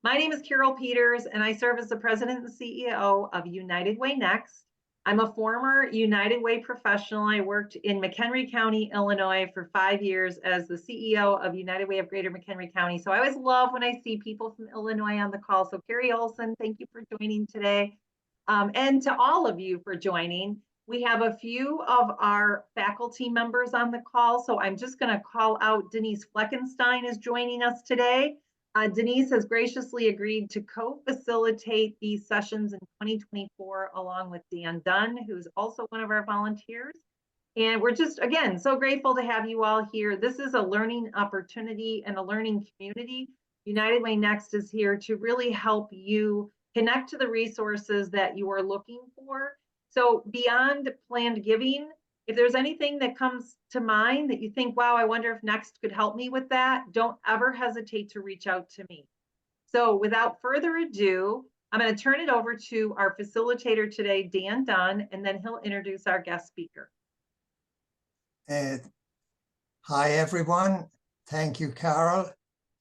My name is Carol Peters, and I serve as the president and CEO of United Way Next. I'm a former United Way professional. I worked in McHenry County, Illinois for 5 years as the CEO of United Way of Greater McHenry County. So I always love when I see people from Illinois on the call. So Carrie Olson, thank you for joining today. And to all of you for joining. We have a few of our faculty members on the call. So I'm just going to call out Denise Fleckenstein is joining us today. Denise has graciously agreed to co-facilitate these sessions in 2024 along with Dan Dunne, who's also one of our volunteers. And we're just, again, so grateful to have you all here. This is a learning opportunity and a learning community. United Way Next is here to really help you connect to the resources that you are looking for. So beyond planned giving, if there's anything that comes to mind that you think, wow, I wonder if Next could help me with that, don't ever hesitate to reach out to me. So without further ado, I'm going to turn it over to our facilitator today, Dan Dunne, and then he'll introduce our guest speaker. Hi, everyone. Thank you, Carol.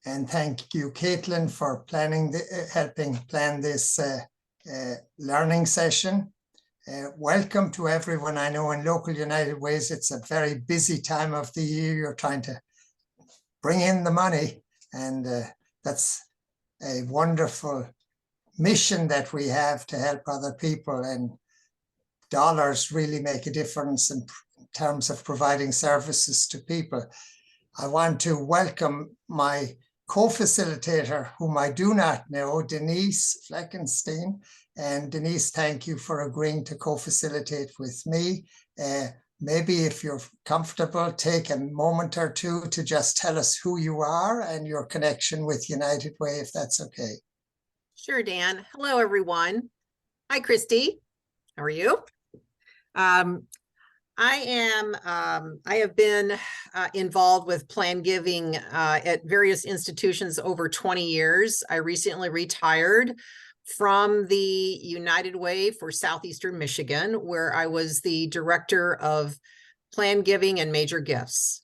And thank you, Caitlin, for helping plan this learning session. Welcome to everyone. I know in local United Ways, it's a very busy time of the year. You're trying to bring in the money, and that's a wonderful mission that we have to help other people, and dollars really make a difference in terms of providing services to people. I want to welcome my co-facilitator, whom I do not know, Denise Fleckenstein. And Denise, thank you for agreeing to co-facilitate with me. Maybe if you're comfortable, take a moment or two to just tell us who you are and your connection with United Way, if that's okay. Sure, Dan. Hello, everyone. Hi, Christy. How are you? I have been involved with plan giving at various institutions over 20 years. I recently retired from the United Way for Southeastern Michigan, where I was the director of plan giving and major gifts.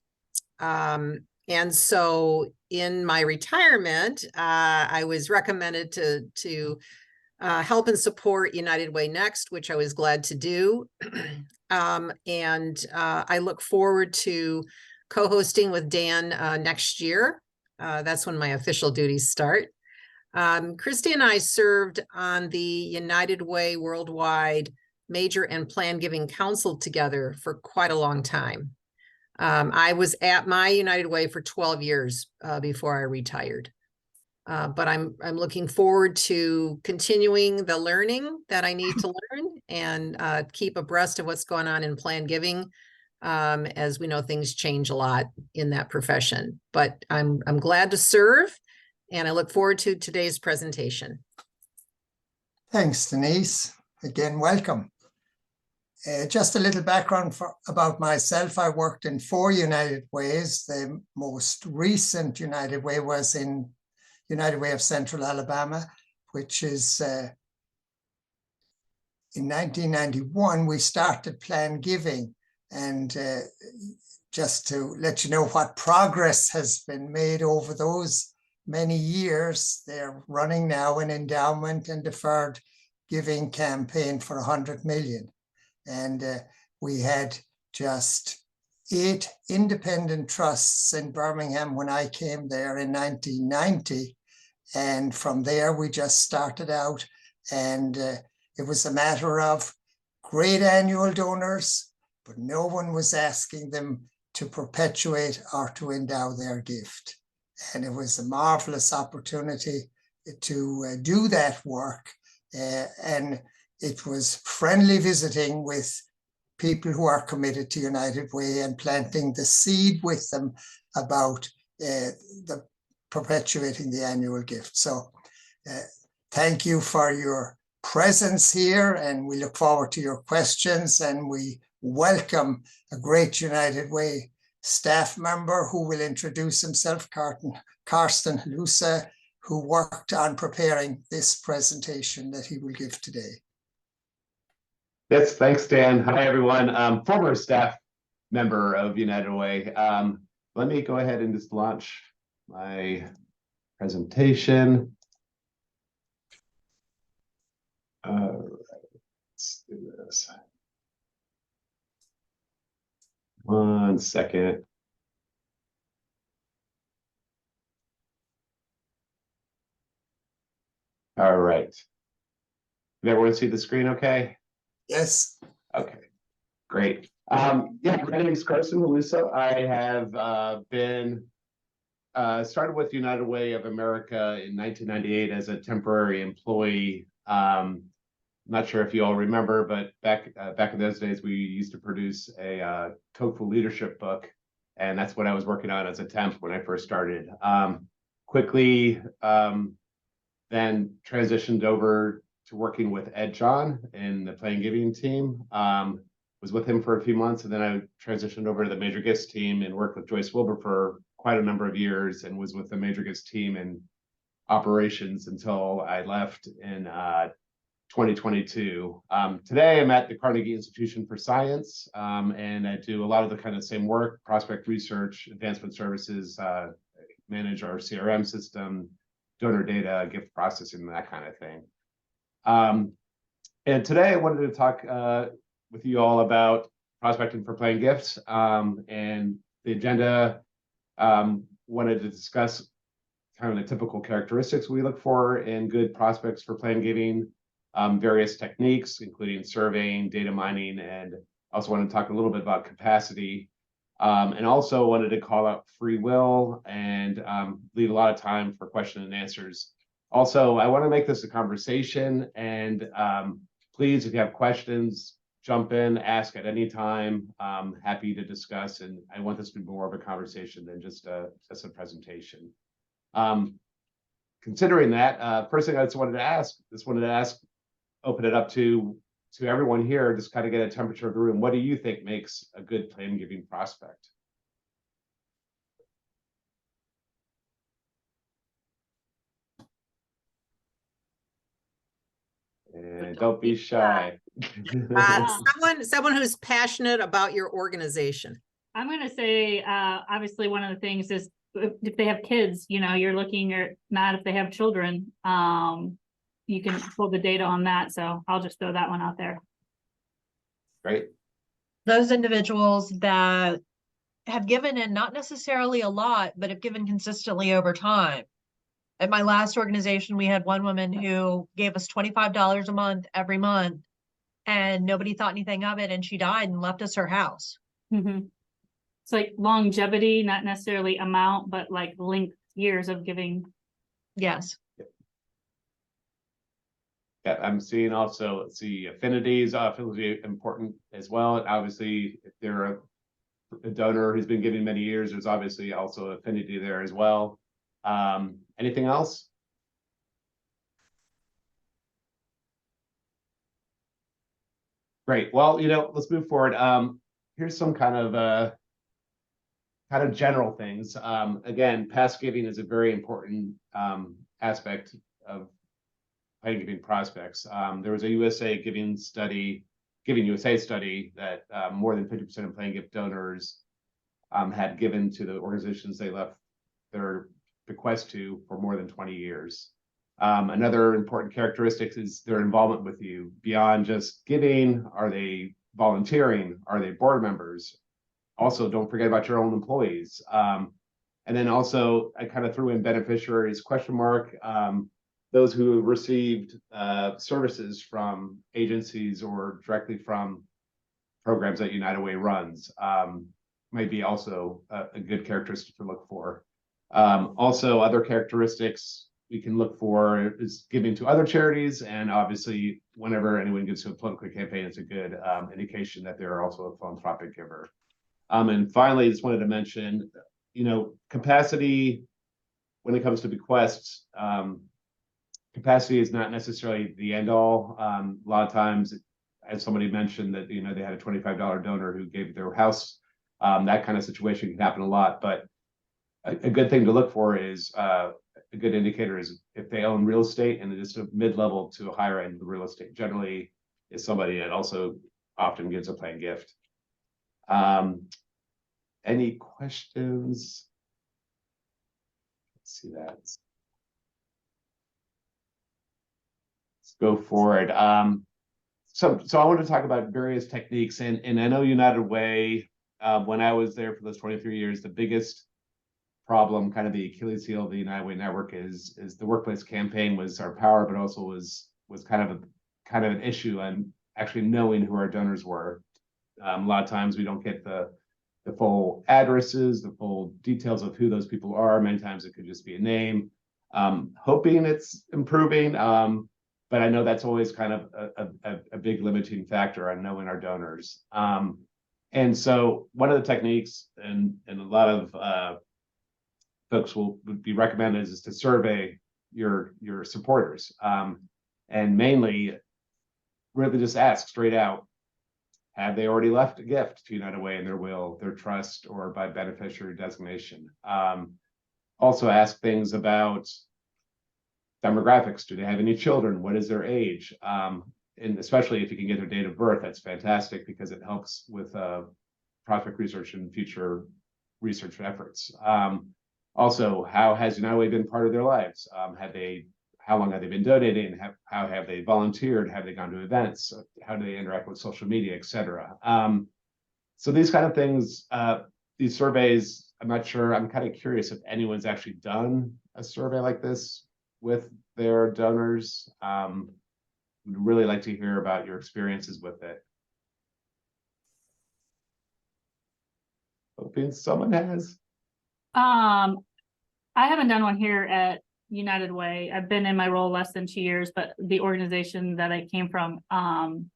And so in my retirement, I was recommended to help and support United Way Next, which I was glad to do. I look forward to co-hosting with Dan next year. That's when my official duties start. Christy and I served on the United Way Worldwide Major and Plan Giving Council together for quite a long time. I was at my United Way for 12 years before I retired. But I'm looking forward to continuing the learning that I need to learn and keep abreast of what's going on in plan giving, as we know things change a lot in that profession. But I'm glad to serve, and I look forward to today's presentation. Thanks, Denise. Again, welcome. Just a little background about myself. I worked in 4 United Ways. The most recent United Way was in United Way of Central Alabama, which is in 1991, we started plan giving. And just to let you know what progress has been made over those many years, they're running now an endowment and deferred giving campaign for 100 million. And we had just 8 independent trusts in Birmingham when I came there in 1990. And from there, we just started out, and it was a matter of great annual donors, but no one was asking them to perpetuate or to endow their gift. And it was a marvelous opportunity to do that work. And it was friendly visiting with people who are committed to United Way and planting the seed with them about the perpetuating the annual gift. So thank you for your presence here, and we look forward to your questions, and we welcome a great United Way staff member who will introduce himself, Karsten Halusa, who worked on preparing this presentation that he will give today. Yes, thanks, Dan. Hi, everyone. Former staff member of United Way. Let me go ahead and just launch my presentation. this. 1 second. All right. Can everyone see the screen okay? Yes. Okay, great. Yeah, my name is Karsten Halusa. I have been started with United Way of America in 1998 as a temporary employee. Not sure if you all remember, but back in those days, we used to produce a Code for Leadership book, and that's what I was working on as a temp when I first started. Quickly, then transitioned over to working with Ed John in the Playing Giving team. Was with him for a few months, and then I transitioned over to the Major Gifts team and worked with Joyce Wilbur for quite a number of years, and was with the Major Gifts team in operations until I left in 2022. Today, I'm at the Carnegie Institution for Science, and I do a lot of the kind of same work: prospect research, advancement services, manage our CRM system, donor data, gift processing, that kind of thing. And today I wanted to talk with you all about prospecting for playing gifts, and the agenda. Wanted to discuss kind of the typical characteristics we look for in good prospects for plan giving, various techniques, including surveying, data mining, and also want to talk a little bit about capacity. And also wanted to call out free will and leave a lot of time for question and answers. Also, I want to make this a conversation, and please, if you have questions, jump in, ask at any time. Happy to discuss, and I want this to be more of a conversation than just a presentation. Considering that, first thing I just wanted to ask, open it up to everyone here, just kind of get a temperature of the room. What do you think makes a good plan giving prospect? And don't be shy. Someone who's passionate about your organization. I'm going to say, obviously, one of the things is if they have kids, you're looking at not if they have children. You can pull the data on that. So I'll just throw that one out there. Great. Those individuals that have given in not necessarily a lot, but have given consistently over time. At my last organization, we had one woman who gave us $25 a month every month, and nobody thought anything of it, and she died and left us her house. Mm-hmm. It's like longevity, not necessarily amount, but like length, years of giving. Yes. Yeah, I'm seeing also, let's see, affinities, affinities important as well. Obviously, if they're a donor who's been giving many years, there's obviously also affinity there as well. Anything else? Great. Well, let's move forward. Here's some kind of general things. Again, past giving is a very important aspect of plan giving prospects. There was a Giving USA study that more than 50% of plan gift donors had given to the organizations they left their bequest to for more than 20 years. Another important characteristic is their involvement with you. Beyond just giving, are they volunteering? Are they board members? Also, don't forget about your own employees. And then also, I kind of threw in beneficiaries, ? Those who received services from agencies or directly from programs that United Way runs might be also a good characteristic to look for. Also, other characteristics we can look for is giving to other charities, and obviously, whenever anyone gives to a political campaign, it's a good indication that they're also a philanthropic giver. And finally, I just wanted to mention, capacity when it comes to bequests. Capacity is not necessarily the end all. A lot of times, as somebody mentioned, that they had a $25 donor who gave their house. That kind of situation can happen a lot, but a good thing to look for is a good indicator is if they own real estate, and just a mid-level to a higher end of the real estate generally is somebody that also often gives a planned gift. Any questions? Let's see that. Go for it. So I want to talk about various techniques, and I know United Way, when I was there for those 23 years, the biggest problem, kind of the Achilles heel of the United Way network is the workplace campaign was our power, but also was kind of an issue on actually knowing who our donors were. A lot of times we don't get the full addresses, the full details of who those people are. Many times it could just be a name. Hoping it's improving, but I know that's always kind of a big limiting factor on knowing our donors. And so one of the techniques, and a lot of folks would be recommended, is to survey your supporters, and mainly really just ask straight out, have they already left a gift to United Way in their will, their trust, or by beneficiary designation? Also ask things about demographics. Do they have any children? What is their age? And especially if you can get their date of birth, that's fantastic, because it helps with prospect research and future research efforts. Also, how has United Way been part of their lives? How long have they been donating? How have they volunteered? Have they gone to events? How do they interact with social media, et cetera? So these kind of things, these surveys, I'm not sure, I'm kind of curious if anyone's actually done a survey like this with their donors. Would really like to hear about your experiences with it. Hoping someone has. I haven't done one here at United Way. I've been in my role less than 2 years, but the organization that I came from,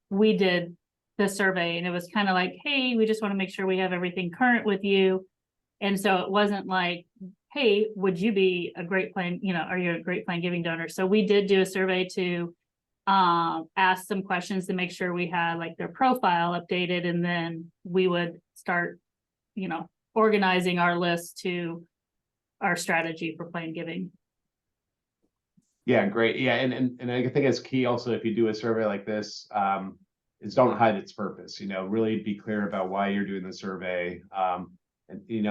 we did the survey, and it was kind of like, hey, we just want to make sure we have everything current with you. And so it wasn't like, hey, would you be a great plan, are you a great plan giving donor? So we did do a survey to ask some questions to make sure we had like their profile updated, and then we would start, organizing our list to our strategy for plan giving. Yeah, great. Yeah, and I think it's key also, if you do a survey like this, is don't hide its purpose. Really be clear about why you're doing the survey. And you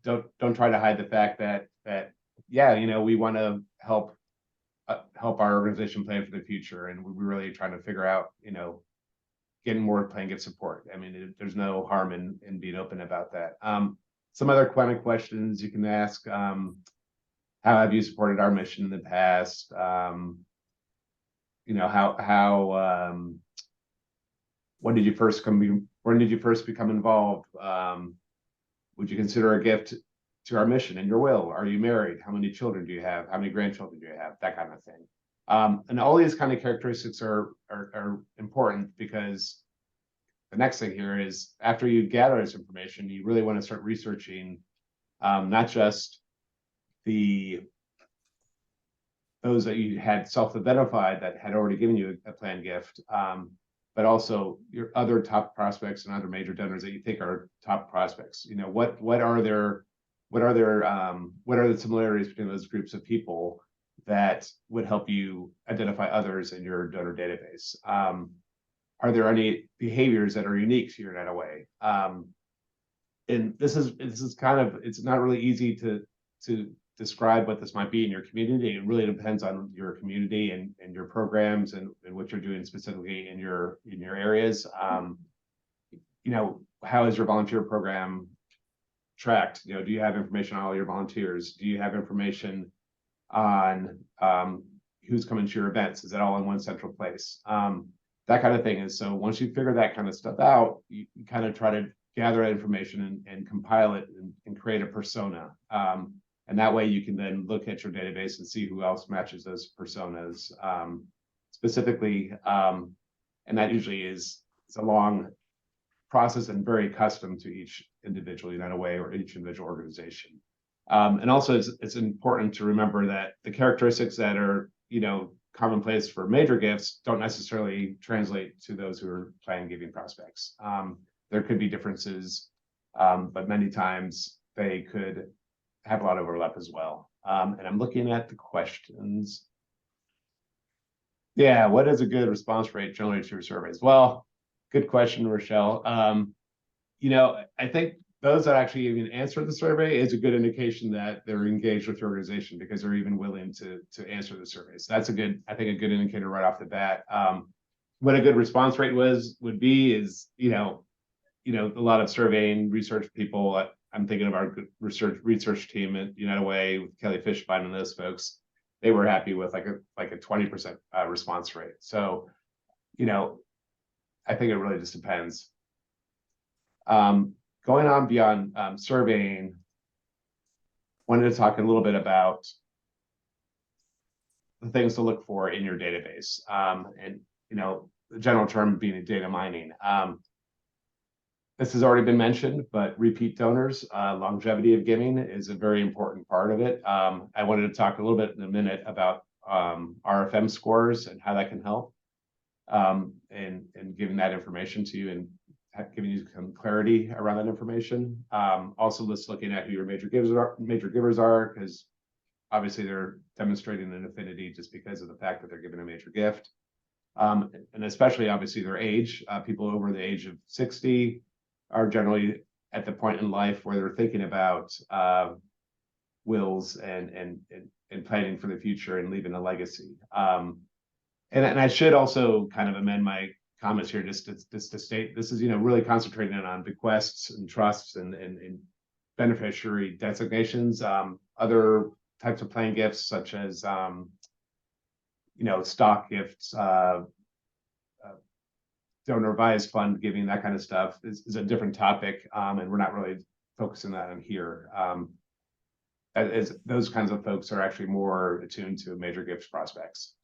don't try to hide the fact that yeah, we want to help our organization plan for the future, and we're really trying to figure out getting more plan gift support. I mean, there's no harm in being open about that. Some other kind of questions you can ask: how have you supported our mission in the past? When did you first become involved? Would you consider a gift to our mission in your will? Are you married? How many children do you have? How many grandchildren do you have? That kind of thing. And all these kind of characteristics are important, because the next thing here is, after you gather this information, you really want to start researching not just those that you had self-identified that had already given you a planned gift, but also your other top prospects and other major donors that you think are top prospects. What are the similarities between those groups of people that would help you identify others in your donor database? Are there any behaviors that are unique to United Way? And this is kind of, it's not really easy to describe what this might be in your community. It really depends on your community and your programs and what you're doing specifically in your areas. How is your volunteer program tracked? Do you have information on all your volunteers? Do you have information on who's coming to your events? Is that all in one central place? That kind of thing. And so once you figure that kind of stuff out, you kind of try to gather that information and compile it and create a persona. And that way you can then look at your database and see who else matches those personas specifically. And that usually is a long process and very custom to each individual United Way or each individual organization. And also it's important to remember that the characteristics that are, commonplace for major gifts don't necessarily translate to those who are plan giving prospects. There could be differences, but many times they could have a lot of overlap as well. And I'm looking at the questions. Yeah, what is a good response rate generally to your surveys? Well, good question, Rochelle. I think those that actually even answer the survey is a good indication that they're engaged with your organization, because they're even willing to answer the surveys. That's a good indicator right off the bat. what a good response rate would be is, a lot of surveying research people. I'm thinking of our research team at United Way with Kelly Fishbein and those folks. They were happy with like a 20% response rate. So, I think it really just depends. Going on beyond surveying, wanted to talk a little bit about the things to look for in your database. And, the general term being data mining. This has already been mentioned, but repeat donors, longevity of giving is a very important part of it. I wanted to talk a little bit in a minute about RFM scores and how that can help, and giving that information to you and giving you some clarity around that information. Also, just looking at who your major givers are, because obviously they're demonstrating an affinity just because of the fact that they're giving a major gift. And especially obviously their age. People over the age of 60 are generally at the point in life where they're thinking about wills and planning for the future and leaving a legacy. And I should also kind of amend my comments here just to state this is really concentrating on bequests and trusts and beneficiary designations. Other types of plan gifts such as stock gifts, donor advised fund giving, that kind of stuff is a different topic, and we're not really focusing on here. As those kinds of folks are actually more attuned to major gifts prospects.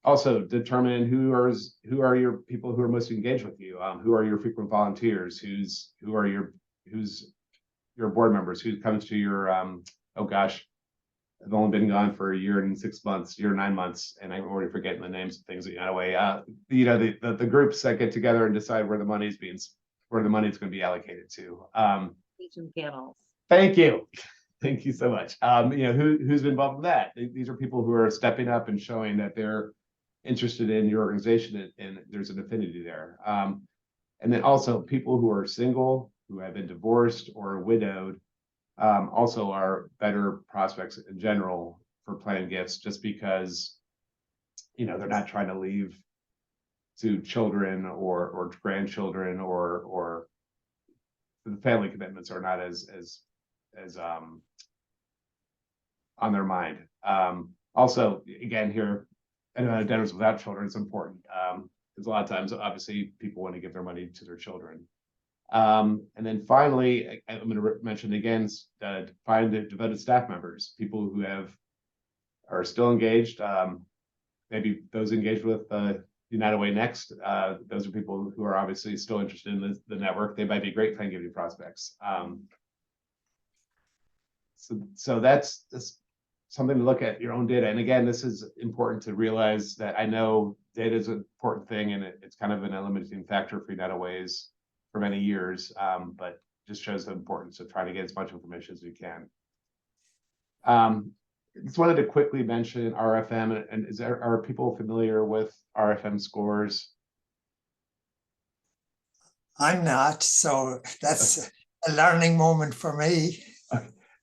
Also determine who are your people who are most engaged with you, who are your frequent volunteers, who's your board members, who comes to your oh gosh, I've only been gone for a year and 6 months, year and 9 months, and I'm already forgetting the names of things. Anyway, the groups that get together and decide where the money's going to be allocated to. Agent panels. Thank you. Thank you so much. Who's been involved in that? These are people who are stepping up and showing that they're interested in your organization and there's an affinity there. And then also people who are single, who have been divorced or widowed, also are better prospects in general for planning gifts, just because they're not trying to leave to children or grandchildren or the family commitments are not as on their mind. Also, again, here, donors without children is important, because a lot of times, obviously, people want to give their money to their children. And then finally, I'm going to mention again, find the devoted staff members, people who are still engaged. Maybe those engaged with United Way Next. Those are people who are obviously still interested in the network. They might be great plan giving prospects. So that's something to look at your own data. And again, this is important to realize that I know data is an important thing, and it's kind of been a limiting factor for United Ways for many years, but just shows the importance of trying to get as much information as we can. Just wanted to quickly mention RFM, and are people familiar with RFM scores? I'm not, so that's a learning moment for me.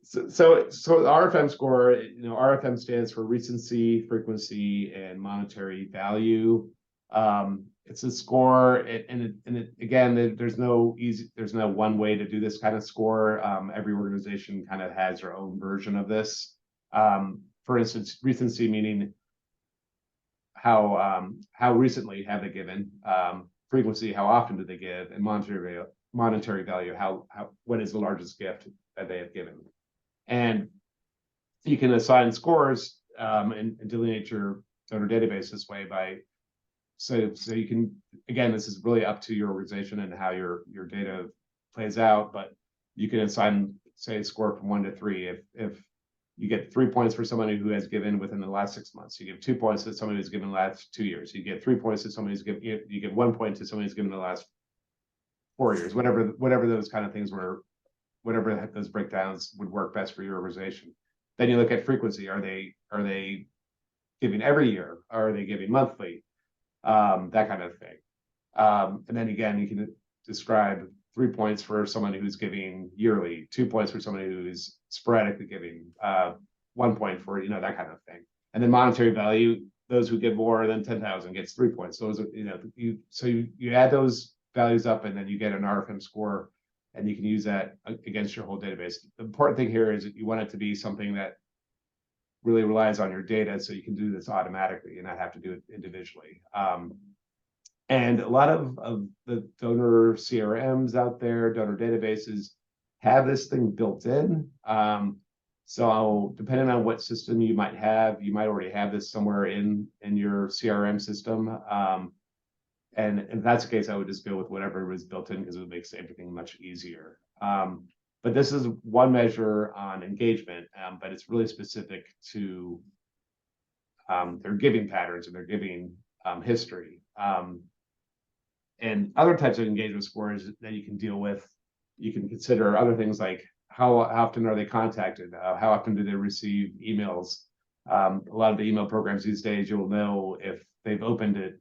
So the RFM score, RFM stands for recency, frequency, and monetary value. It's a score, again, there's no one way to do this kind of score. Every organization kind of has their own version of this. For instance, recency meaning how recently have they given, frequency, how often do they give, and monetary value, what is the largest gift that they have given. And you can assign scores and delineate your donor database this way so you can, again, this is really up to your organization and how your data plays out, but you can assign, say, a score from 1 to 3. If you get 3 points for somebody who has given within the last 6 months, you give 2 points to somebody who's given the last 2 years, you get 3 points to somebody who's given, you give 1 point to somebody who's given the last 4 years, whatever those kind of things were, whatever those breakdowns would work best for your organization. Then you look at frequency. Are they giving every year? Are they giving monthly? That kind of thing. And then again, you can describe 3 points for someone who's giving yearly, 2 points for somebody who is sporadically giving, 1 point for, that kind of thing. And then monetary value, those who give more than 10,000 gets 3 points. Those are, you add those values up, and then you get an RFM score, and you can use that against your whole database. The important thing here is that you want it to be something that really relies on your data, so you can do this automatically and not have to do it individually. And a lot of the donor CRMs out there, donor databases, have this thing built in. So depending on what system you might have, you might already have this somewhere in your CRM system. And if that's the case, I would just go with whatever was built in, because it makes everything much easier. But this is one measure on engagement, but it's really specific to their giving patterns and their giving history. And other types of engagement scores that you can deal with, you can consider other things like how often are they contacted? How often do they receive emails? A lot of the email programs these days, you'll know if they've opened it.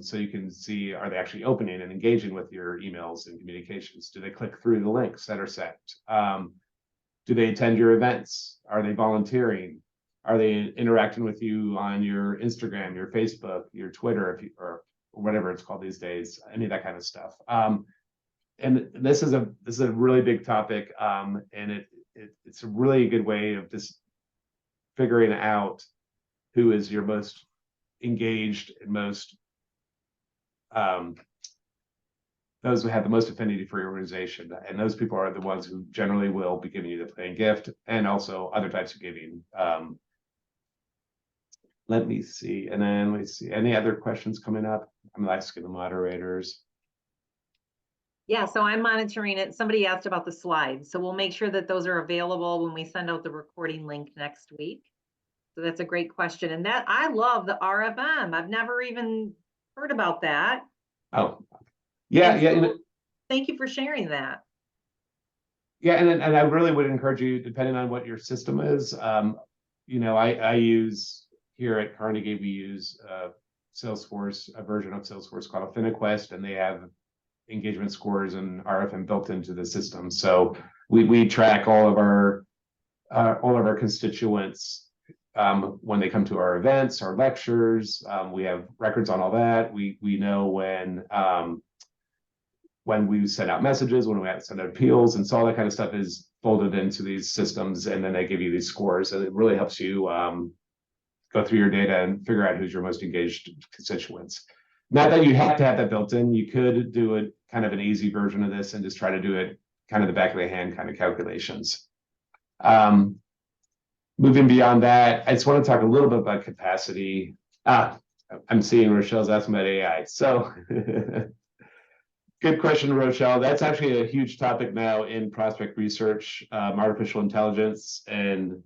So you can see, are they actually opening and engaging with your emails and communications? Do they click through the links that are sent? Do they attend your events? Are they volunteering? Are they interacting with you on your Instagram, your Facebook, your Twitter, or whatever it's called these days? Any of that kind of stuff. And this is a really big topic, and it's a really good way of just figuring out who is your most engaged and most those who have the most affinity for your organization, and those people are the ones who generally will be giving you the plain gift, and also other types of giving. Let me see, and then let's see, any other questions coming up? I'm asking the moderators. Yeah, so I'm monitoring it. Somebody asked about the slides, so we'll make sure that those are available when we send out the recording link next week. So that's a great question. And that, I love the RFM. I've never even heard about that. Oh, yeah, And yeah. so thank you for sharing that. Yeah, and I really would encourage you, depending on what your system is. I use here at Carnegie, we use Salesforce, a version of Salesforce called AffiniQuest, and they have engagement scores and RFM built into the system. So we track all of our constituents when they come to our events, our lectures. We have records on all that. We know when we send out messages, when we send out appeals, and so all that kind of stuff is folded into these systems, and then they give you these scores. And it really helps you go through your data and figure out who's your most engaged constituents. Not that you have to have that built in. You could do it kind of an easy version of this and just try to do it kind of the back of the hand kind of calculations. Moving beyond that, I just want to talk a little bit about capacity. I'm seeing Rochelle's asking about AI. So good question, Rochelle. That's actually a huge topic now in prospect research, artificial intelligence. And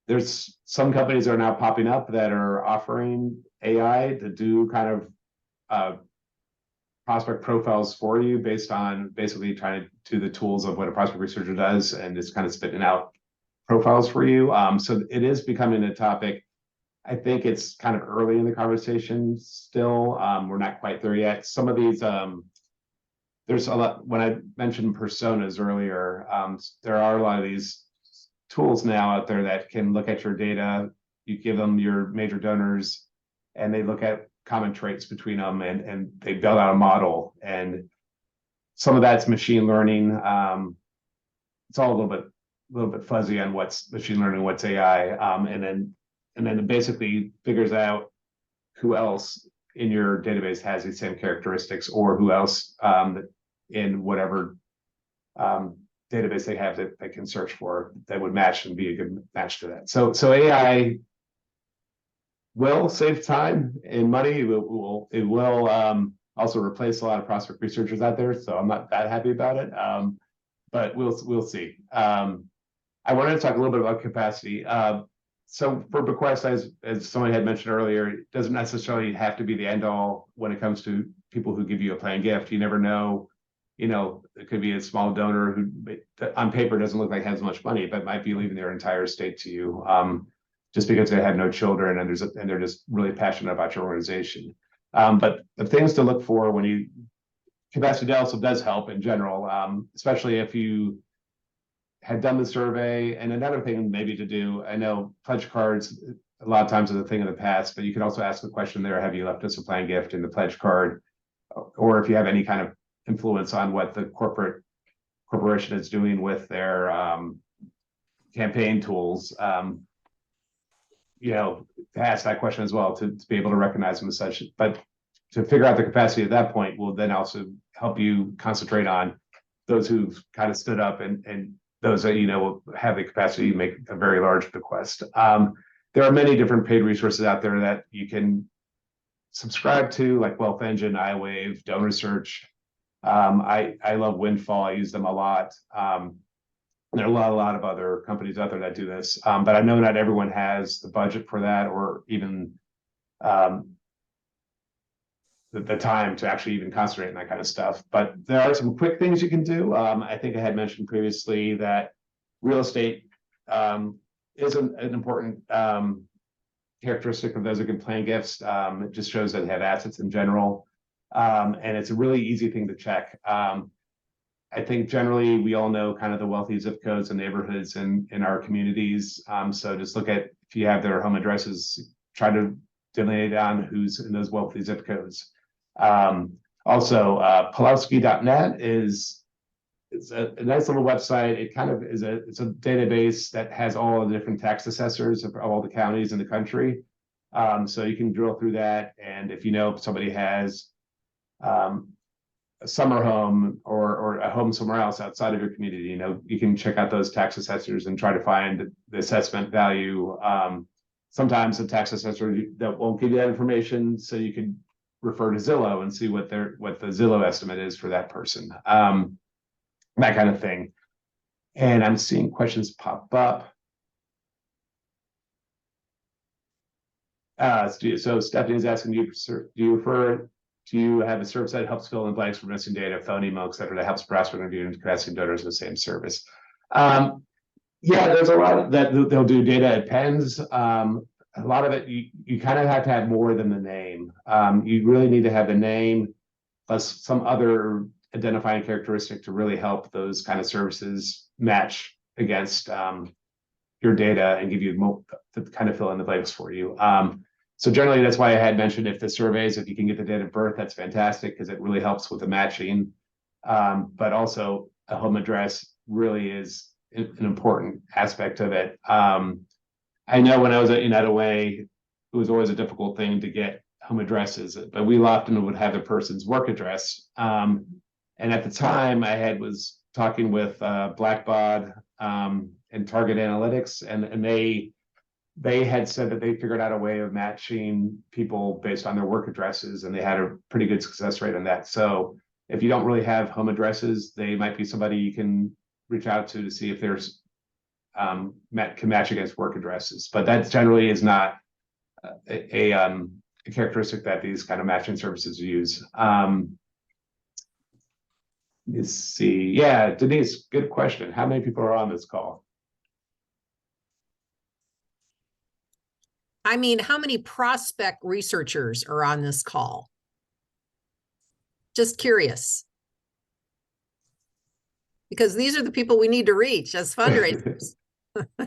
there's some companies that are now popping up that are offering AI to do kind of prospect profiles for you based on basically trying to do the tools of what a prospect researcher does, and it's kind of spitting out profiles for you. So it is becoming a topic. I think it's kind of early in the conversation still. We're not quite there yet. Some of these, there's a lot, when I mentioned personas earlier, there are a lot of these tools now out there that can look at your data. You give them your major donors, and they look at common traits between them, and they build out a model. And some of that's machine learning. It's all a little bit fuzzy on what's machine learning, what's AI, and then it basically figures out who else in your database has these same characteristics, or who else in whatever database they have that they can search for that would match and be a good match to that. So AI will save time and money. It will also replace a lot of prospect researchers out there. So I'm not that happy about it, but we'll see. I wanted to talk a little bit about capacity. So for bequest, as somebody had mentioned earlier, it doesn't necessarily have to be the end all when it comes to people who give you a planned gift. You never know. It could be a small donor who on paper doesn't look like has much money, but might be leaving their entire estate to you just because they have no children, and they're just really passionate about your organization. But the things to look for when capacity also does help in general, especially if you had done the survey. And another thing maybe to do, I know pledge cards a lot of times are a thing of the past, but you can also ask the question there, have you left us a planned gift in the pledge card? Or if you have any kind of influence on what the corporation is doing with their campaign tools, you know, to ask that question as well, to be able to recognize them as such. But to figure out the capacity at that point will then also help you concentrate on those who've kind of stood up and those that, you know, have the capacity to make a very large bequest. There are many different paid resources out there that you can subscribe to, like Wealth Engine, iWave, Donor Search. I love Windfall. I use them a lot. There are a lot of other companies out there that do this, but I know not everyone has the budget for that, or even the time to actually even concentrate on that kind of stuff. But there are some quick things you can do. I think I had mentioned previously that real estate is an important characteristic of those who can plan gifts. It just shows that they have assets in general. And it's a really easy thing to check. I think generally we all know kind of the wealthy zip codes and neighborhoods in our communities. So just look at, if you have their home addresses, try to delineate down who's in those wealthy zip codes. Also, Pulowski.net is a nice little website. It kind of is it's a database that has all the different tax assessors of all the counties in the country. So you can drill through that. And if you know if somebody has a summer home or a home somewhere else outside of your community, you know, you can check out those tax assessors and try to find the assessment value. Sometimes the tax assessor that won't give you that information, so you can refer to Zillow and see what the Zillow estimate is for that person. That kind of thing. And I'm seeing questions pop up. So Stephanie's asking, do you have a service that helps fill in blanks for missing data, phone, email, et cetera, that helps perhaps when reviewing capacity donors of the same service? Yeah, there's a lot of that they'll do. Data appends. A lot of it, you kind of have to have more than the name. You really need to have the name plus some other identifying characteristic to really help those kind of services match against your data and give you to kind of fill in the blanks for you. So generally, that's why I had mentioned if the surveys, if you can get the date of birth, that's fantastic because it really helps with the matching. But also a home address really is an important aspect of it. I know when I was at United Way, it was always a difficult thing to get home addresses, but we often would have the person's work address. And at the time I was talking with Blackbaud and Target Analytics, and they had said that they figured out a way of matching people based on their work addresses, and they had a pretty good success rate on that. So if you don't really have home addresses, they might be somebody you can reach out to see if there's can match against work addresses. But that generally is not a characteristic that these kind of matching services use. Let's see. Yeah, Denise, good question. How many people are on this call? I mean, how many prospect researchers are on this call? Just curious. Because these are the people we need to reach as fundraisers. I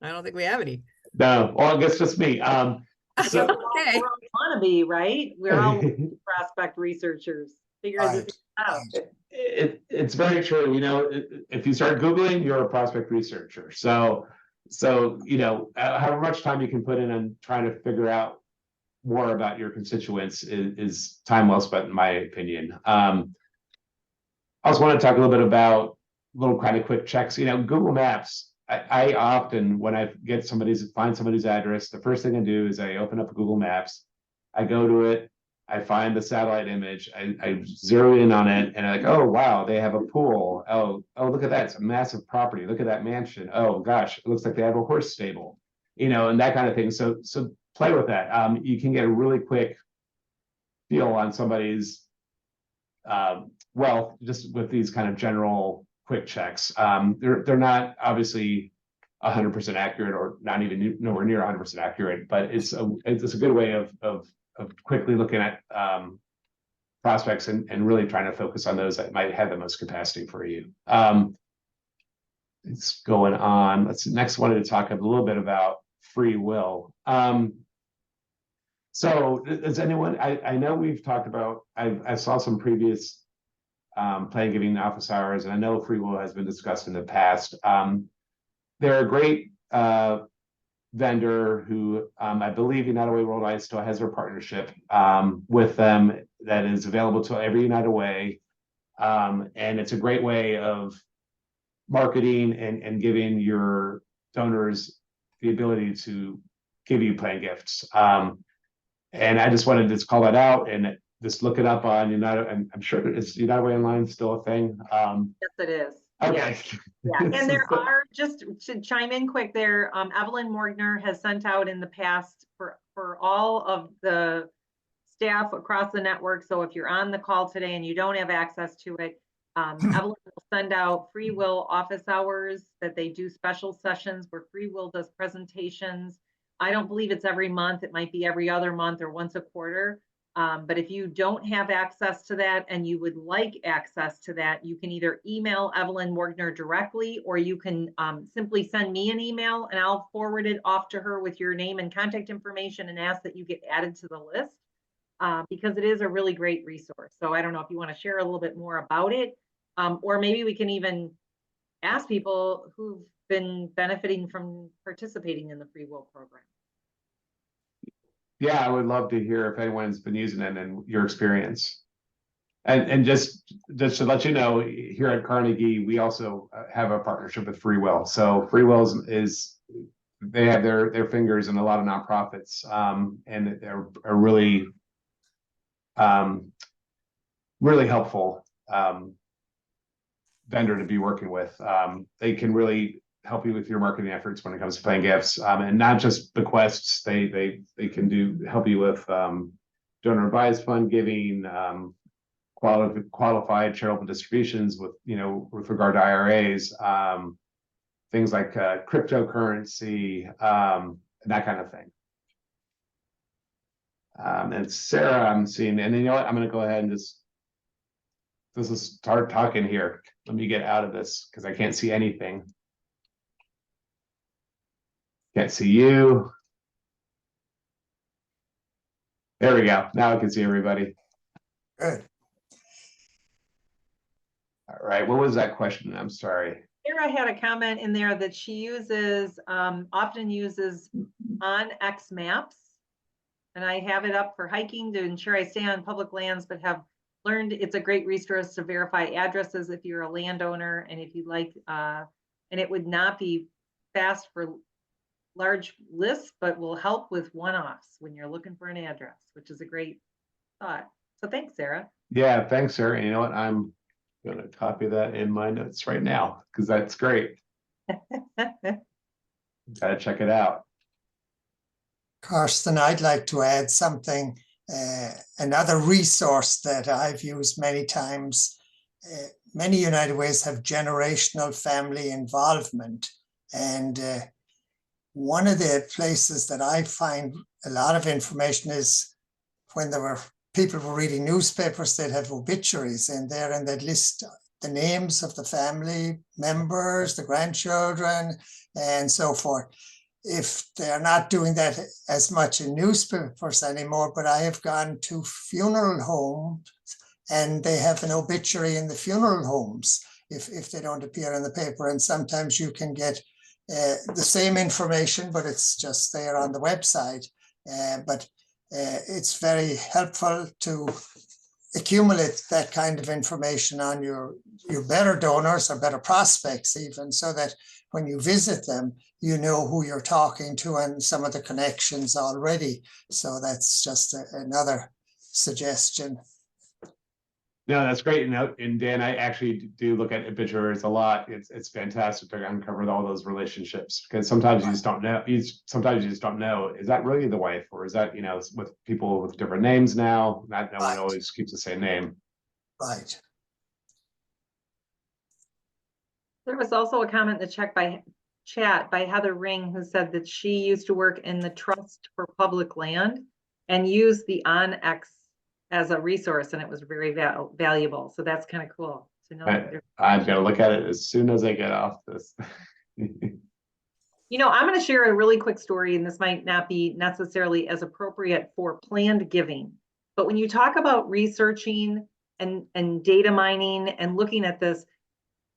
don't think we have any. No, well, I guess just me. So, Okay. We're all wanna be, right? We're all prospect researchers. Figure this out. It's very true. You know, if you start Googling, you're a prospect researcher. So you know, however much time you can put in on trying to figure out more about your constituents is time well spent, in my opinion. I also want to talk a little bit about little kind of quick checks. You know, Google Maps. I often, when I find somebody's address, the first thing I do is I open up Google Maps, I go to it, I find the satellite image, I zero in on it, and I'm like, oh wow, they have a pool. Oh, look at that, it's a massive property. Look at that mansion. Oh gosh, it looks like they have a horse stable, you know, and that kind of thing. So play with that. You can get a really quick feel on somebody's wealth just with these kind of general quick checks. They're not obviously 100% accurate, or not even nowhere near 100% accurate, but it's a good way of quickly looking at prospects and really trying to focus on those that might have the most capacity for you. It's going on. Let's next wanted to talk a little bit about free will. So does anyone, I know we've talked about, I saw some previous plan giving office hours, and I know free will has been discussed in the past. They're a great vendor who I believe United Way Worldwide still has their partnership with them that is available to every United Way. And it's a great way of marketing and giving your donors the ability to give you plan gifts. And I just wanted to just call that out and just look it up on United. And I'm sure it's United Way Online still a thing. Yes, it is. Okay. Yeah, and there are, just to chime in quick there, Evelyn Morgner has sent out in the past for all of the staff across the network. So if you're on the call today and you don't have access to it, Evelyn will send out free will office hours that they do special sessions where free will does presentations. I don't believe it's every month. It might be every other month or once a quarter. But if you don't have access to that and you would like access to that, you can either email Evelyn Morgner directly, or you can simply send me an email and I'll forward it off to her with your name and contact information and ask that you get added to the list, because it is a really great resource. So I don't know if you want to share a little bit more about it, or maybe we can even ask people who've been benefiting from participating in the free will program. Yeah, I would love to hear if anyone's been using it and your experience. And just to let you know, here at Carnegie, we also have a partnership with Free Will. So Free Will is they have their fingers in a lot of nonprofits, and they're a really really helpful vendor to be working with. They can really help you with your marketing efforts when it comes to plan gifts, and not just bequests. They can help you with donor advised fund giving, qualified charitable distributions with regard to IRAs, things like cryptocurrency, and that kind of thing. And Sarah, I'm seeing, and you know what? I'm going to go ahead and just start talking here. Let me get out of this because I can't see anything. Can't see you. There we go. Now I can see everybody. Good. All right. What was that question? I'm sorry. Sarah had a comment in there that she uses, often uses OnX Maps. And I have it up for hiking to ensure I stay on public lands, but have learned it's a great resource to verify addresses if you're a landowner and if you like, and it would not be fast for large lists, but will help with one-offs when you're looking for an address, which is a great thought. So thanks, Sarah. Yeah, thanks, Sarah. And you know what? I'm going to copy that in my notes right now because that's great. Gotta check it out. Karsten, I'd like to add something, another resource that I've used many times. Many United Ways have generational family involvement, and one of the places that I find a lot of information is when people were reading newspapers, they'd have obituaries in there and they'd list the names of the family members, the grandchildren, and so forth. If they're not doing that as much in newspapers anymore, but I have gone to funeral homes and they have an obituary in the funeral homes if they don't appear in the paper. And sometimes you can get the same information, but it's just there on the website. But it's very helpful to accumulate that kind of information on your better donors or better prospects even, so that when you visit them, you know who you're talking to and some of the connections already. So that's just another suggestion. No, that's great. And Dan, I actually do look at obituaries a lot. It's fantastic to uncover all those relationships, because sometimes you just don't know. Sometimes you just don't know, is that really the wife, or is that, with people with different names now? Not no one always keeps the same name. Right. There was also a comment in the chat by Heather Ring, who said that she used to work in the Trust for Public Land and used the OnX as a resource, and it was very valuable. So that's kind of cool to know. I'm gonna look at it as soon as I get off this. You know, I'm going to share a really quick story, and this might not be necessarily as appropriate for planned giving. But when you talk about researching and data mining and looking at this,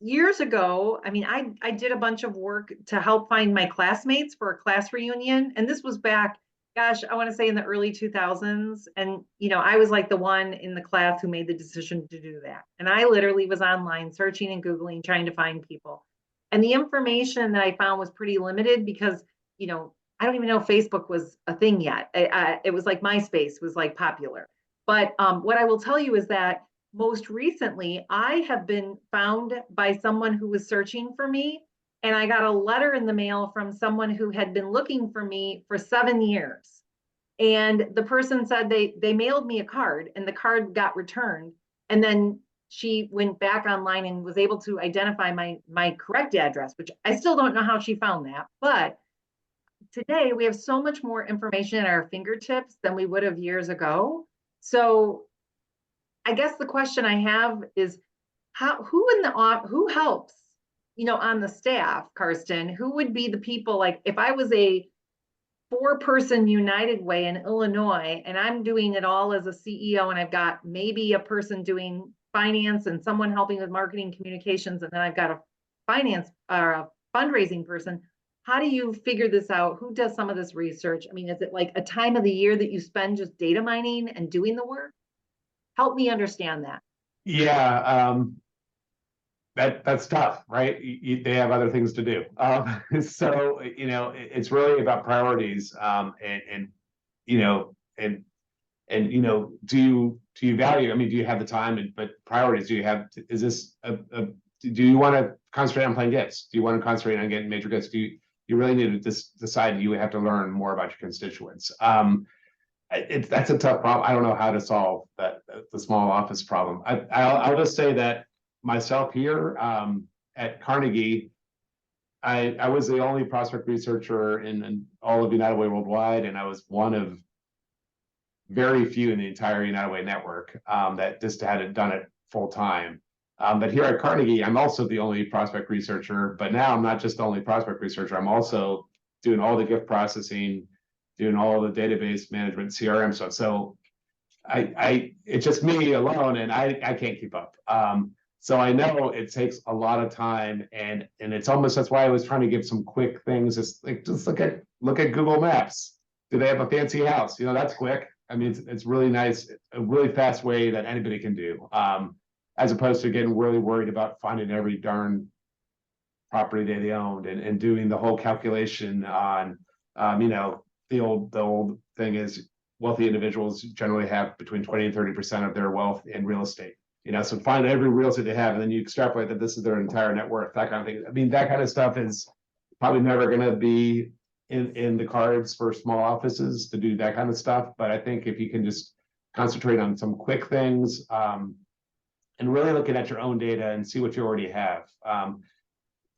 years ago, I mean, I did a bunch of work to help find my classmates for a class reunion. And this was back, gosh, I want to say in the early 2000s. And, you know, I was like the one in the class who made the decision to do that. And I literally was online searching and Googling, trying to find people. And the information that I found was pretty limited because, you know, I don't even know if Facebook was a thing yet. It was like MySpace was like popular. But what I will tell you is that most recently, I have been found by someone who was searching for me, and I got a letter in the mail from someone who had been looking for me for 7 years. And the person said they mailed me a card, and the card got returned. And then she went back online and was able to identify my correct address, which I still don't know how she found that. But today we have so much more information at our fingertips than we would have years ago. So I guess the question I have is who helps, you know, on the staff, Karsten, who would be the people, like if I was a 4-person United Way in Illinois and I'm doing it all as a CEO and I've got maybe a person doing finance and someone helping with marketing communications, and then I've got a finance or a fundraising person, how do you figure this out? Who does some of this research? I mean, is it like a time of the year that you spend just data mining and doing the work? Help me understand that. Yeah, that's tough, right? They have other things to do. So, you know, it's really about priorities, and you know, and you know, do you value? I mean, do you have the time? But priorities, do you have? Is this do you want to concentrate on playing gifts? Do you want to concentrate on getting major gifts? Do you really need to decide you have to learn more about your constituents? That's a tough problem. I don't know how to solve the small office problem. I'll just say that myself here at Carnegie, I was the only prospect researcher in all of United Way worldwide, and I was one of very few in the entire United Way network that just hadn't done it full time. But here at Carnegie, I'm also the only prospect researcher. But now I'm not just the only prospect researcher. I'm also doing all the gift processing, doing all the database management, CRM stuff. So it's just me alone, and I can't keep up. So I know it takes a lot of time, and it's almost, that's why I was trying to give some quick things. Just look at Google Maps. Do they have a fancy house? You know, that's quick. I mean, it's really nice, a really fast way that anybody can do, as opposed to getting really worried about finding every darn property they owned and doing the whole calculation on, you know, the old thing is wealthy individuals generally have between 20 and 30% of their wealth in real estate. You know, so find every real estate they have, and then you extrapolate that this is their entire net worth, that kind of thing. I mean, that kind of stuff is probably never going to be in the cards for small offices to do that kind of stuff. But I think if you can just concentrate on some quick things, and really looking at your own data and see what you already have,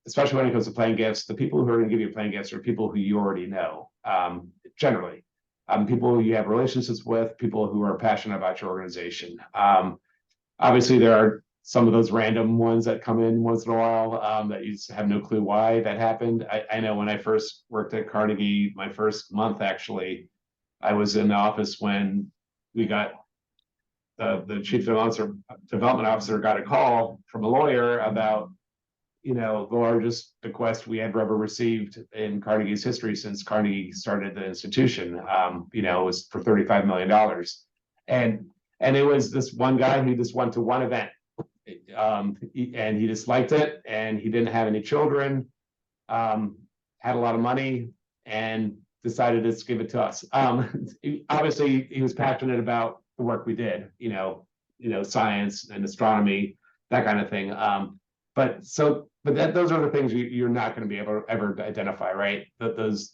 especially when it comes to playing gifts, the people who are going to give you playing gifts are people who you already know, generally. People who you have relationships with, people who are passionate about your organization. Obviously, there are some of those random ones that come in once in a while that you just have no clue why that happened. I know when I first worked at Carnegie, my first month actually, I was in the office when we got the chief development officer got a call from a lawyer about, you know, the largest bequest we had ever received in Carnegie's history since Carnegie started the institution. You know, it was for $35 million. And it was this one guy who just went to one event, and he just liked it, and he didn't have any children, had a lot of money, and decided to give it to us. Obviously, he was passionate about the work we did, you know, science and astronomy, that kind of thing. But those are the things you're not going to be able to ever identify, right? Those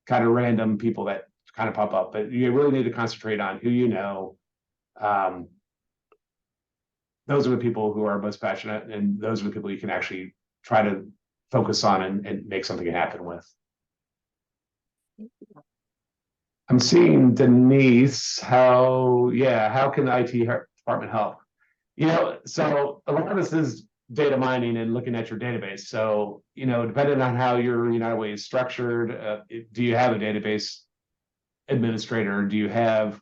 kind of random people that kind of pop up, but you really need to concentrate on who you know. Those are the people who are most passionate, and those are the people you can actually try to focus on and make something happen with. I'm seeing Denise. How can the IT department help? So a lot of this is data mining and looking at your database. So, depending on how your United Way is structured, do you have a database administrator? Do you have,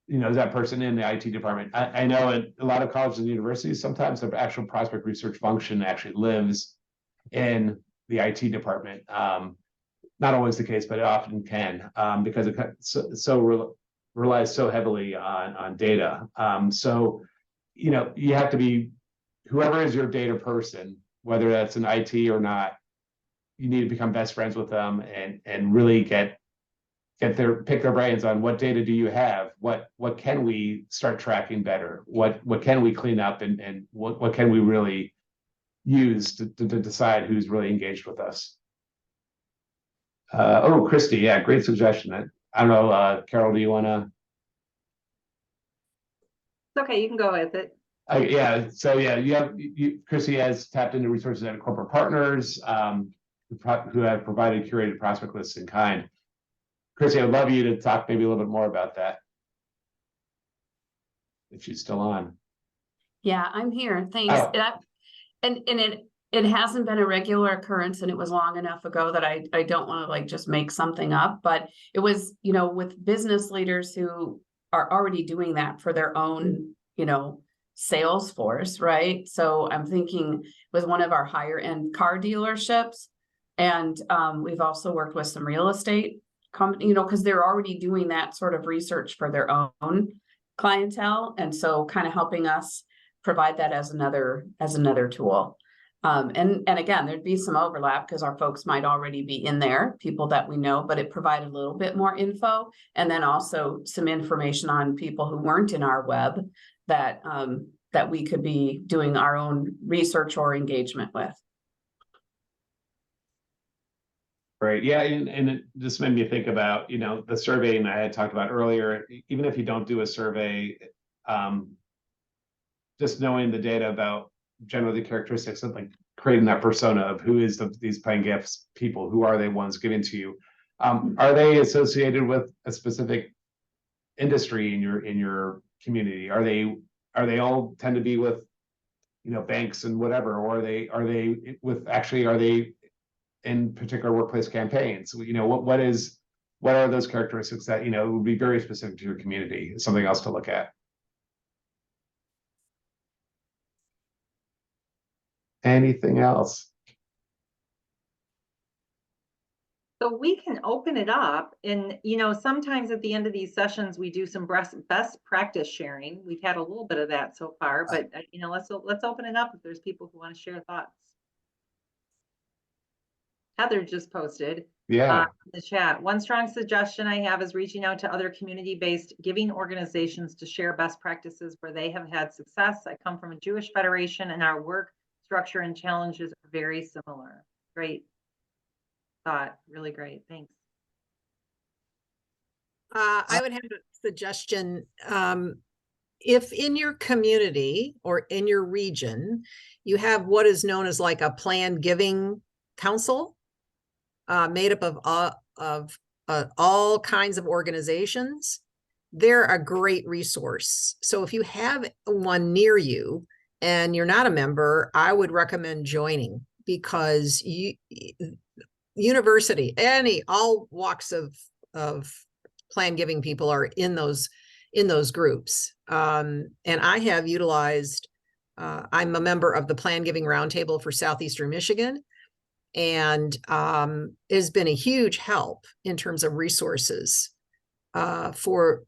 is that person in the IT department? I know at a lot of colleges and universities, sometimes the actual prospect research function actually lives in the IT department. Not always the case, but it often can, because it relies so heavily on data. So, you have to be, whoever is your data person, whether that's an IT or not, you need to become best friends with them and really pick their brains on what data do you have, what can we start tracking better, what can we clean up, and what can we really use to decide who's really engaged with us. Christy, yeah, great suggestion. I don't know, Carol, do you want to? It's okay, you can go with it. Christy has tapped into resources at corporate partners who have provided curated prospect lists in kind. Christy, I would love you to talk maybe a little bit more about that, if she's still on. Yeah, I'm here. Thanks. Oh. And it hasn't been a regular occurrence, and it was long enough ago that I don't want to like just make something up, but it was, with business leaders who are already doing that for their own, sales force, right? So I'm thinking with one of our higher end car dealerships, and we've also worked with some real estate company, because they're already doing that sort of research for their own clientele, and so kind of helping us provide that as another tool. And again, there'd be some overlap because our folks might already be in there, people that we know, but it provided a little bit more info, and then also some information on people who weren't in our web that we could be doing our own research or engagement with. Right. Yeah. And it just made me think about, the surveying I had talked about earlier. Even if you don't do a survey, just knowing the data about generally the characteristics of like creating that persona of who is these playing gifts people, who are they ones giving to you? Are they associated with a specific industry in your community? Are they all tend to be with, banks and whatever, or are they in particular workplace campaigns? What are those characteristics that, would be very specific to your community? Something else to look at. Anything else? So we can open it up, and sometimes at the end of these sessions we do some best practice sharing. We've had a little bit of that so far, but let's open it up if there's people who want to share thoughts. Heather just posted in the chat. One strong suggestion I have is reaching out to other community-based giving organizations to share best practices where they have had success. I come from a Jewish federation, and our work structure and challenges are very similar. Great thought, really great, thanks. I would have a suggestion. If in your community or in your region, you have what is known as like a planned giving council, made up of all kinds of organizations, they're a great resource. So if you have one near you and you're not a member, I would recommend joining, because university, all walks of plan giving people are in those groups. And I have utilized, I'm a member of the Plan Giving Roundtable for Southeastern Michigan, and it has been a huge help in terms of resources for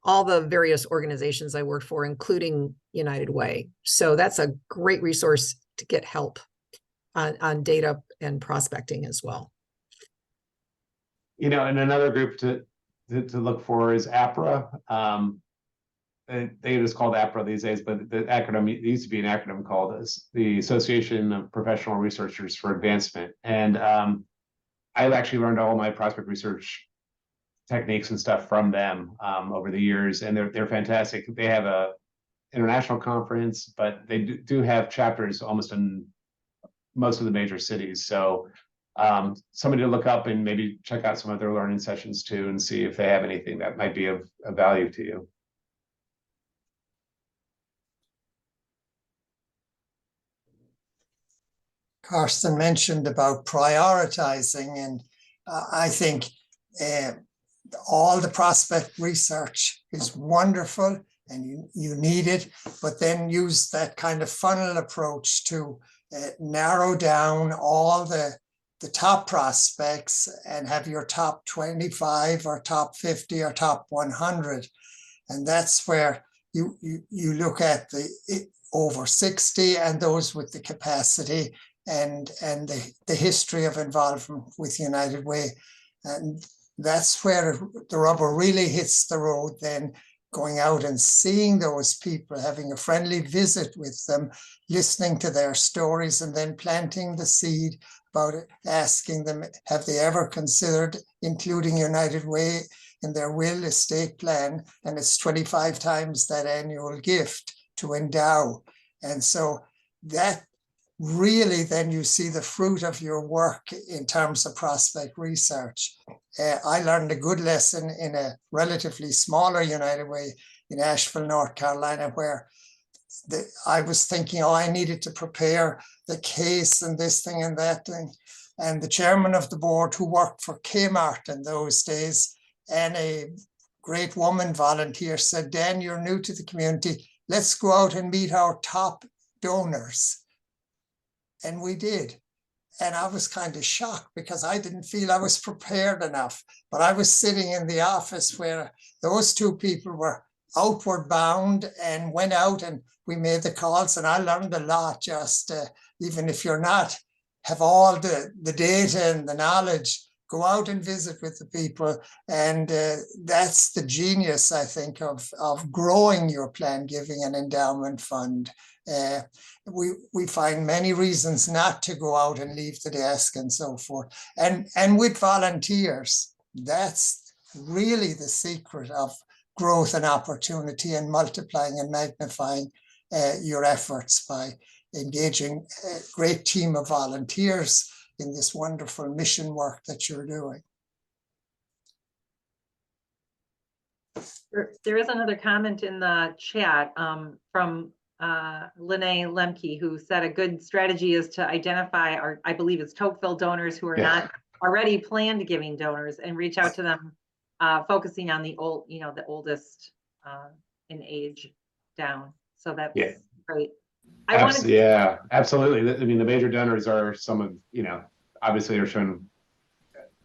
all the various organizations I work for, including United Way. So that's a great resource to get help on data and prospecting as well. And another group to look for is APRA. They just called APRA these days, but the acronym, it used to be an acronym called the Association of Professional Researchers for Advancement. And I've actually learned all my prospect research techniques and stuff from them over the years, and they're fantastic. They have a international conference, but they do have chapters almost in most of the major cities. So somebody to look up and maybe check out some of their learning sessions too, and see if they have anything that might be of value to you. Karsten mentioned about prioritizing, and I think all the prospect research is wonderful and you need it, but then use that kind of funnel approach to narrow down all the top prospects and have your top 25 or top 50 or top 100. And that's where you look at the over 60 and those with the capacity and the history of involvement with United Way. And that's where the rubber really hits the road, then going out and seeing those people, having a friendly visit with them, listening to their stories, and then planting the seed about it, asking them, have they ever considered including United Way in their will estate plan? And it's 25 times that annual gift to endow. And so that really, then you see the fruit of your work in terms of prospect research. I learned a good lesson in a relatively smaller United Way in Asheville, North Carolina, where I was thinking, oh, I needed to prepare the case and this thing and that thing. And the chairman of the board, who worked for Kmart in those days, and a great woman volunteer, said, Dan, you're new to the community. Let's go out and meet our top donors. And we did. And I was kind of shocked because I didn't feel I was prepared enough. But I was sitting in the office where those two people were outward bound and went out and we made the calls, and I learned a lot. Just even if you're not, have all the data and the knowledge, go out and visit with the people. And that's the genius, I think, of growing your plan giving and endowment fund. We find many reasons not to go out and leave the desk and so forth. And with volunteers, that's really the secret of growth and opportunity, and multiplying and magnifying your efforts by engaging a great team of volunteers in this wonderful mission work that you're doing. There is another comment in the chat from Lene Lemke, who said a good strategy is to identify our, I believe it's Tocqueville donors who are not already planned giving donors, and reach out to them, focusing on the the oldest in age down. So that's great. Absolutely. I mean, the major donors are some of, obviously are showing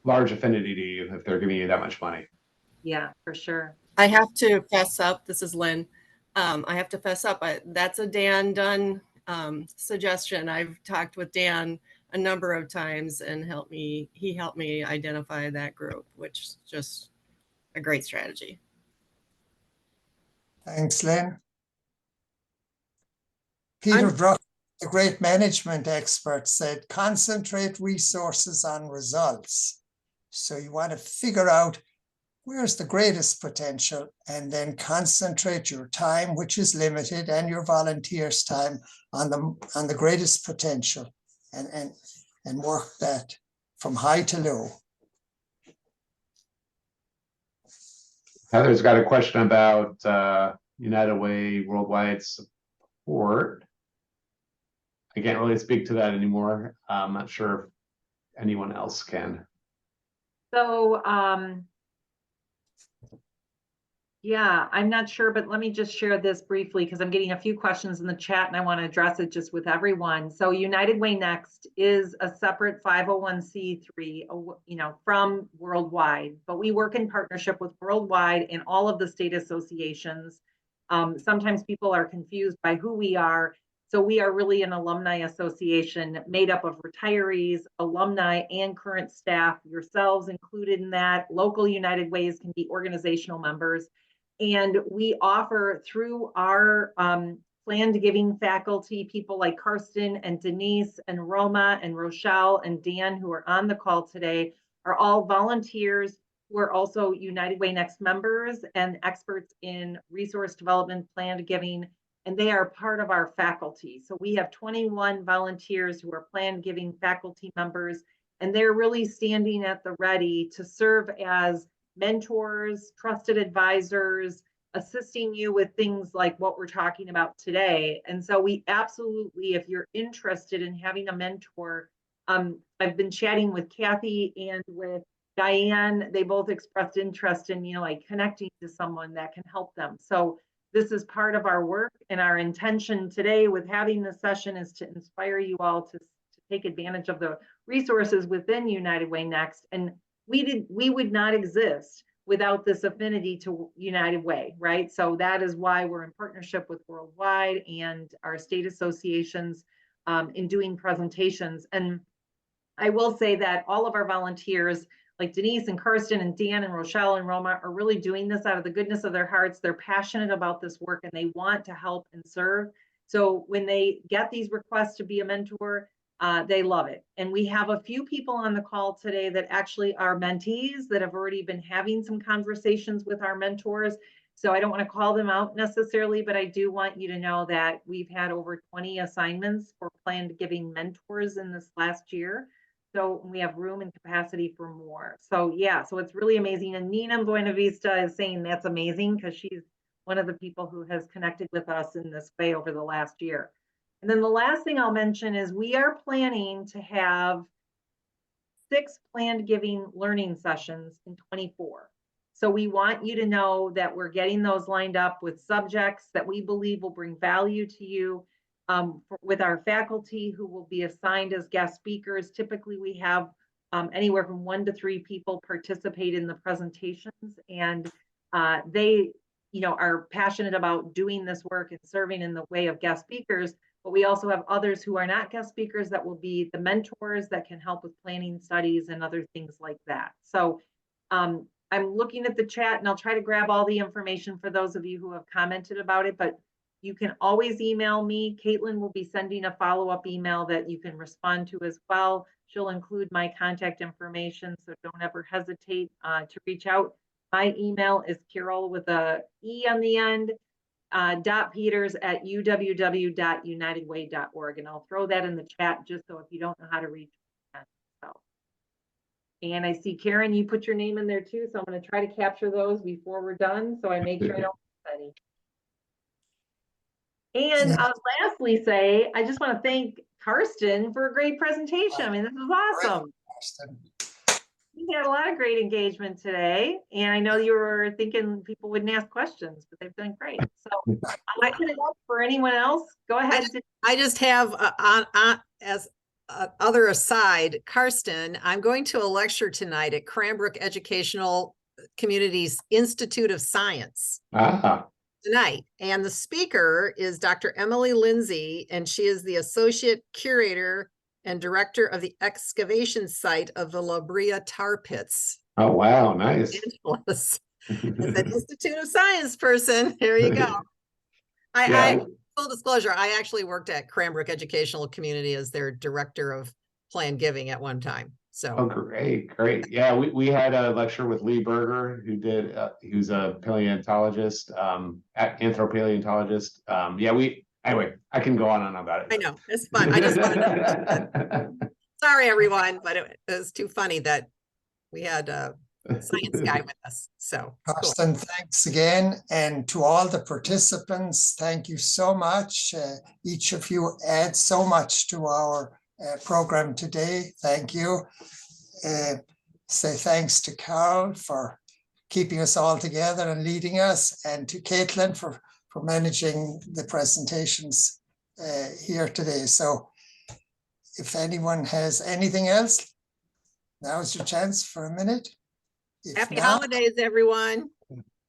large affinity to you if they're giving you that much money. Yeah, for sure. I have to fess up. This is Lynn. I have to fess up. That's a Dan Dunne suggestion. I've talked with Dan a number of times and he helped me identify that group, which is just a great strategy. Thanks, Lynn. Peter Druck, the great management expert, said, concentrate resources on results. So you want to figure out where's the greatest potential, and then concentrate your time, which is limited, and your volunteers' time on the greatest potential, and work that from high to low. Heather's got a question about United Way worldwide support. I can't really speak to that anymore. I'm not sure if anyone else can. So, yeah, I'm not sure, but let me just share this briefly because I'm getting a few questions in the chat and I want to address it just with everyone. So United Way Next is a separate 501c3, from Worldwide, but we work in partnership with Worldwide and all of the state associations. Sometimes people are confused by who we are. So we are really an alumni association made up of retirees, alumni, and current staff, yourselves included in that. Local United Ways can be organizational members. And we offer through our planned giving faculty, people like Karsten and Denise and Roma and Rochelle and Dan, who are on the call today, are all volunteers who are also United Way Next members and experts in resource development, planned giving, and they are part of our faculty. So we have 21 volunteers who are planned giving faculty members, and they're really standing at the ready to serve as mentors, trusted advisors, assisting you with things like what we're talking about today. And so we absolutely, if you're interested in having a mentor, I've been chatting with Kathy and with Diane. They both expressed interest in, like connecting to someone that can help them. So this is part of our work, and our intention today with having this session is to inspire you all to take advantage of the resources within United Way Next. And we would not exist without this affinity to United Way, right? So that is why we're in partnership with Worldwide and our state associations in doing presentations. And I will say that all of our volunteers, like Denise and Karsten and Dan and Rochelle and Roma, are really doing this out of the goodness of their hearts. They're passionate about this work and they want to help and serve. So when they get these requests to be a mentor, they love it. And we have a few people on the call today that actually are mentees that have already been having some conversations with our mentors. So I don't want to call them out necessarily, but I do want you to know that we've had over 20 assignments for planned giving mentors in this last year. So we have room and capacity for more. So yeah, so it's really amazing. And Nina Buenavista is saying that's amazing because she's one of the people who has connected with us in this way over the last year. And then the last thing I'll mention is we are planning to have 6 planned giving learning sessions in 24. So we want you to know that we're getting those lined up with subjects that we believe will bring value to you, with our faculty who will be assigned as guest speakers. Typically we have anywhere from 1 to 3 people participate in the presentations, and they are passionate about doing this work and serving in the way of guest speakers. But we also have others who are not guest speakers that will be the mentors that can help with planning studies and other things like that. So I'm looking at the chat and I'll try to grab all the information for those of you who have commented about it, but you can always email me. Caitlin will be sending a follow-up email that you can respond to as well. She'll include my contact information, so don't ever hesitate to reach out. My email is Carol with a E on the end, .peters@uww.unitedway.org. And I'll throw that in the chat just so if you don't know how to reach me. So. And I see Karen, you put your name in there too. So I'm going to try to capture those before we're done, so I make sure I don't miss any. And lastly, I just want to thank Karsten for a great presentation. I mean, this was awesome. We had a lot of great engagement today, and I know you were thinking people wouldn't ask questions, but they've done great. So I can help for anyone else. Go ahead. I just have as other aside, Karsten, I'm going to a lecture tonight at Cranbrook Educational Communities Institute of Science. Tonight, and the speaker is Dr. Emily Lindsay, and she is the associate curator and director of the excavation site of the La Brea tar pits. Oh wow, nice. As an Institute of Science person, there you go. I full disclosure, I actually worked at Cranbrook Educational Community as their director of planned giving at one time. So great. Yeah, we had a lecture with Lee Berger, who's a paleontologist, anthropaleontologist. Anyway, I can go on and on about it. I know, it's fun. I just wanted to sorry everyone, but it was too funny that we had a science guy with us. So Karsten, thanks again. And to all the participants, thank you so much. Each of you adds so much to our program today. Thank you. Say thanks to Carol for keeping us all together and leading us, and to Caitlin for managing the presentations here today. So if anyone has anything else, now's your chance for a minute. Happy holidays, everyone.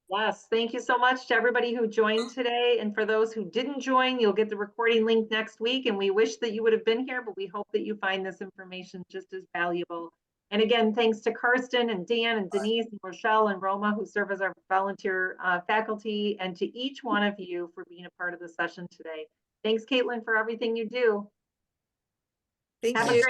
Yes, thank you so much to everybody who joined today. And for those who didn't join, you'll get the recording link next week. And we wish that you would have been here, but we hope that you find this information just as valuable. And again, thanks to Karsten and Dan and Denise and Rochelle and Roma, who serve as our volunteer faculty, and to each one of you for being a part of the session today. Thanks, Caitlin, for everything you do. Thank Have you. a great